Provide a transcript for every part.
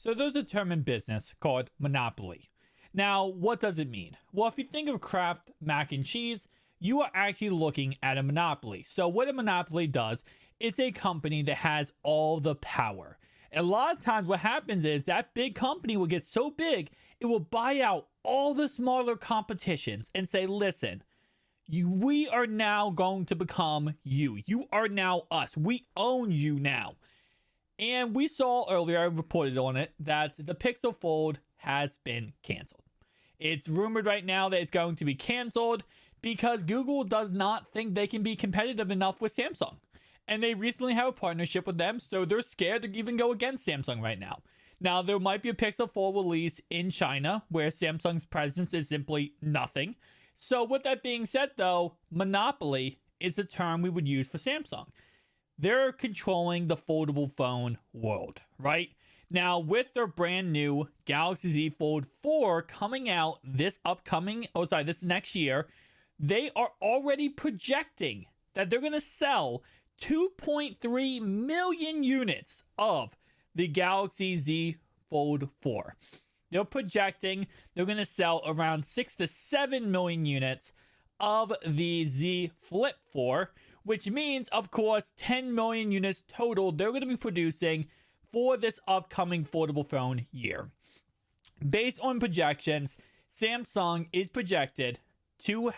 So there's a term in business called monopoly. Now, what does it mean? Well, if you think of Kraft mac and cheese, you are actually looking at a monopoly. So what a monopoly does, it's a company that has all the power. And a lot of times what happens is that big company will get so big, it will buy out all the smaller competitions and say, listen, we are now going to become you. You are now us. We own you now. And we saw earlier, I reported on it, that the Pixel Fold has been canceled. It's rumored right now that it's going to be canceled because Google does not think they can be competitive enough with Samsung. And they recently have a partnership with them, so they're scared to even go against Samsung right now. Now, there might be a Pixel Fold release in China where Samsung's presence is simply nothing. So with that being said, though, monopoly is the term we would use for Samsung. They're controlling the foldable phone world, right? Now, with their brand new Galaxy Z Fold 4 coming out this next year, they are already projecting that they're going to sell 2.3 million units of the Galaxy Z Fold 4. They're projecting they're going to sell around 6 to 7 million units of the Z Flip 4, which means, of course, 10 million units total they're going to be producing for this upcoming foldable phone year. Based on projections, Samsung is projected to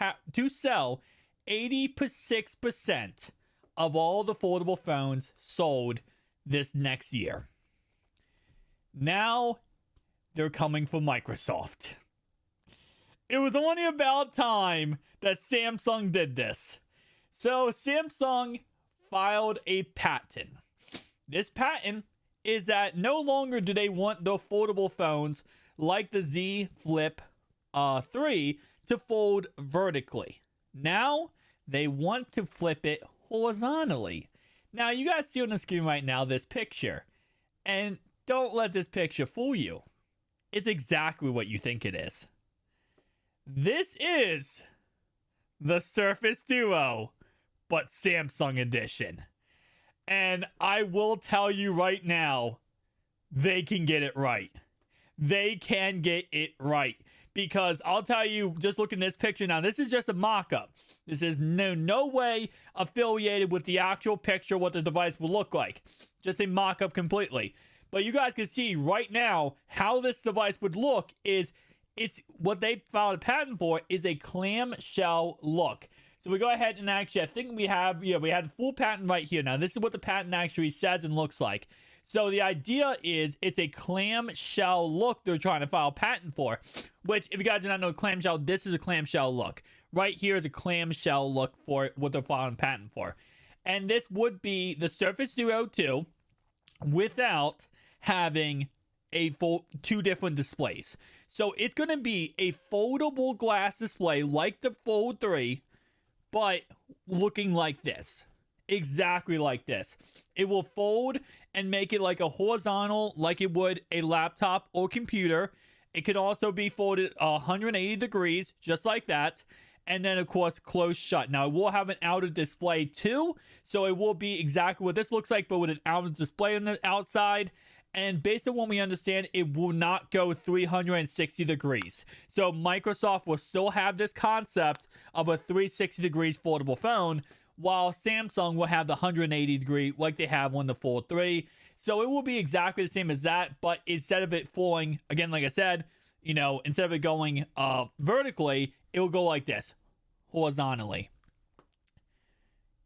sell 86% of all the foldable phones sold this next year. Now, they're coming for Microsoft. It was only about time that Samsung did this. So Samsung filed a patent. This patent is that no longer do they want the foldable phones like the Z Flip 3 to fold vertically. Now they want to flip it horizontally. Now you guys see on the screen right now this picture. And don't let this picture fool you. It's exactly what you think it is. This is the Surface Duo, but Samsung edition. And I will tell you right now, they can get it right. They can get it right. Because I'll tell you, just look at this picture now, this is just a mock-up. This is no way affiliated with the actual picture, what the device will look like. Just a mock-up completely. But you guys can see right now how this device would look is, it's what they filed a patent for is a clamshell look. So we go ahead and actually, I think we have the full patent right here. Now, this is what the patent actually says and looks like. So the idea is it's a clamshell look they're trying to file a patent for, which if you guys do not know clamshell, this is a clamshell look. Right here is a clamshell look for what they're filing a patent for. And this would be the Surface Duo 2 without having two different displays. So it's going to be a foldable glass display like the Fold 3, but looking like this. Exactly like this. It will fold and make it like a horizontal, like it would a laptop or computer. It can also be folded 180 degrees, just like that. And then, of course, closed shut. Now, it will have an outer display too. So it will be exactly what this looks like, but with an outer display on the outside. And based on what we understand, it will not go 360 degrees. So Microsoft will still have this concept of a 360 degrees foldable phone, while Samsung will have the 180 degree like they have on the Fold 3. So it will be exactly the same as that, but instead of it falling, again, like I said, instead of it going vertically, it will go like this, horizontally.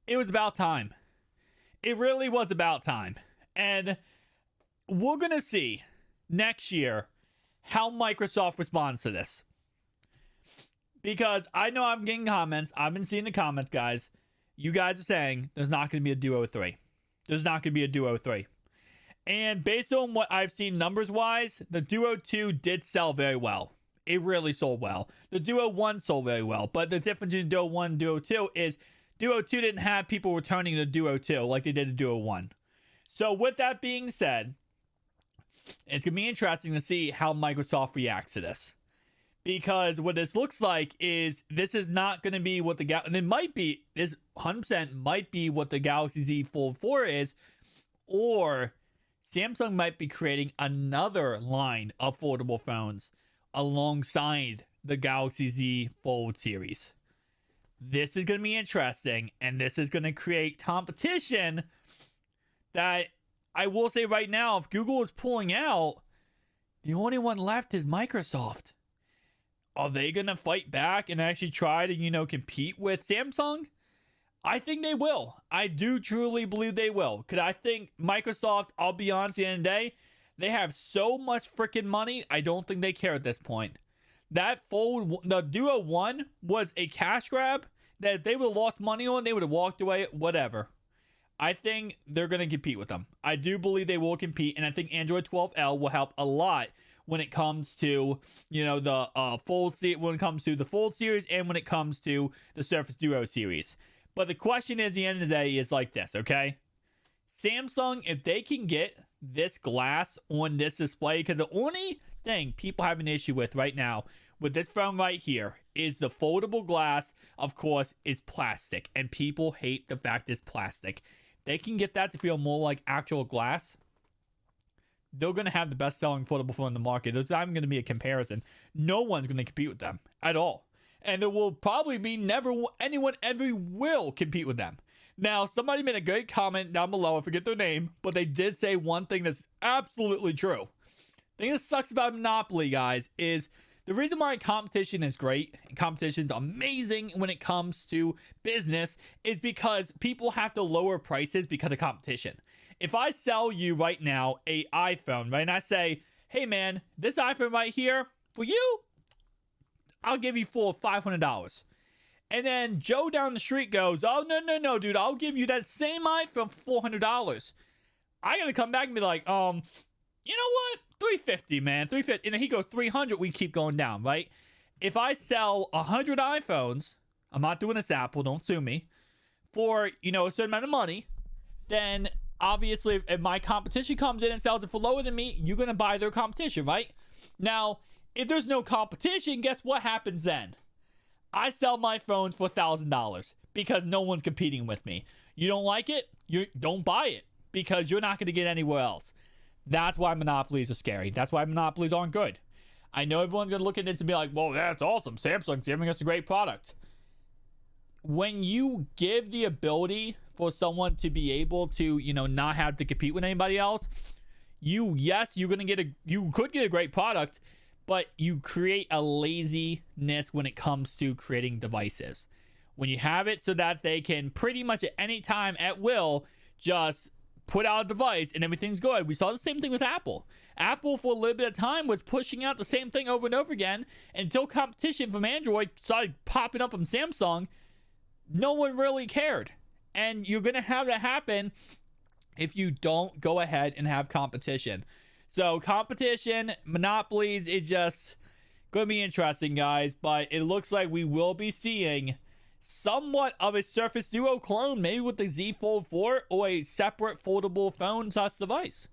It was about time. It really was about time. And we're going to see next year how Microsoft responds to this. Because I know I'm getting comments. I've been seeing the comments, guys. You guys are saying there's not going to be a Duo 3. There's not going to be a Duo 3. And based on what I've seen numbers-wise, the Duo 2 did sell very well. It really sold well. The Duo 1 sold very well. But the difference between Duo 1 and Duo 2 is Duo 2 didn't have people returning the Duo 2 like they did the Duo 1. So with that being said, it's going to be interesting to see how Microsoft reacts to this. Because what this looks like is this is not going to be what this 100% might be what the Galaxy Z Fold 4 is, or Samsung might be creating another line of foldable phones alongside the Galaxy Z Fold series. This is going to be interesting, and this is going to create competition that I will say right now, if Google is pulling out, the only one left is Microsoft. Are they going to fight back and actually try to, compete with Samsung? I think they will. I do truly believe they will. Because I think Microsoft, I'll be honest, at the end of the day, they have so much freaking money, I don't think they care at this point. That Fold, the Duo 1 was a cash grab that if they would have lost money on, they would have walked away, whatever. I think they're going to compete with them. I do believe they will compete, and I think Android 12L will help a lot when it comes to, the Fold when it comes to the Fold series and when it comes to the Surface Duo series. But the question is, at the end of the day, is like this, okay? Samsung, if they can get this glass on this display, because the only thing people have an issue with right now with this phone right here is the foldable glass, of course, is plastic, and people hate the fact it's plastic. They can get that to feel more like actual glass, they're going to have the best selling foldable phone in the market. There's not even going to be a comparison. No one's going to compete with them at all. And there will probably be never anyone ever will compete with them. Now, somebody made a great comment down below. I forget their name, but they did say one thing that's absolutely true. The thing that sucks about Monopoly, guys, is the reason why competition is great and competition is amazing when it comes to business is because people have to lower prices because of competition. If I sell you right now a iPhone, right, and I say, hey man, this iPhone right here, for you, I'll give you for $500. And then Joe down the street goes, oh, no, dude, I'll give you that same iPhone for $400. I gotta come back and be like, you know what? $350, man, $350. And then he goes $300, we keep going down, right? If I sell 100 iPhones, I'm not doing this, Apple, don't sue me, for, a certain amount of money, then obviously if my competition comes in and sells it for lower than me, you're gonna buy their competition, right? Now, if there's no competition, guess what happens then? I sell my phones for $1,000 because no one's competing with me. You don't like it? You don't buy it because you're not going to get anywhere else. That's why monopolies are scary. That's why monopolies aren't good. I know everyone's going to look at this and be like, well, that's awesome. Samsung's giving us a great product. When you give the ability for someone to be able to, not have to compete with anybody else, you're going to you could get a great product, but you create a laziness when it comes to creating devices. When you have it so that they can pretty much at any time at will just put out a device and everything's good. We saw the same thing with Apple. Apple for a little bit of time was pushing out the same thing over and over again until competition from Android started popping up from Samsung. No one really cared. And you're going to have that happen if you don't go ahead and have competition. So competition, monopolies, it's just going to be interesting, guys. But it looks like we will be seeing somewhat of a Surface Duo clone, maybe with the Z Fold 4 or a separate foldable phone / device.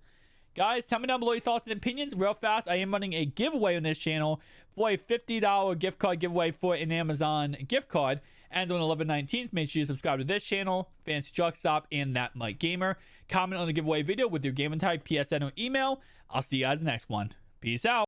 Guys, tell me down below your thoughts and opinions. Real fast, I am running a giveaway on this channel for a $50 gift card giveaway for an Amazon gift card. Ends on 11/19. Make sure you subscribe to this channel, Fancy Truck Stop, and That Mike Gamer. Comment on the giveaway video with your gaming type, PSN, or email. I'll see you guys in the next one. Peace out.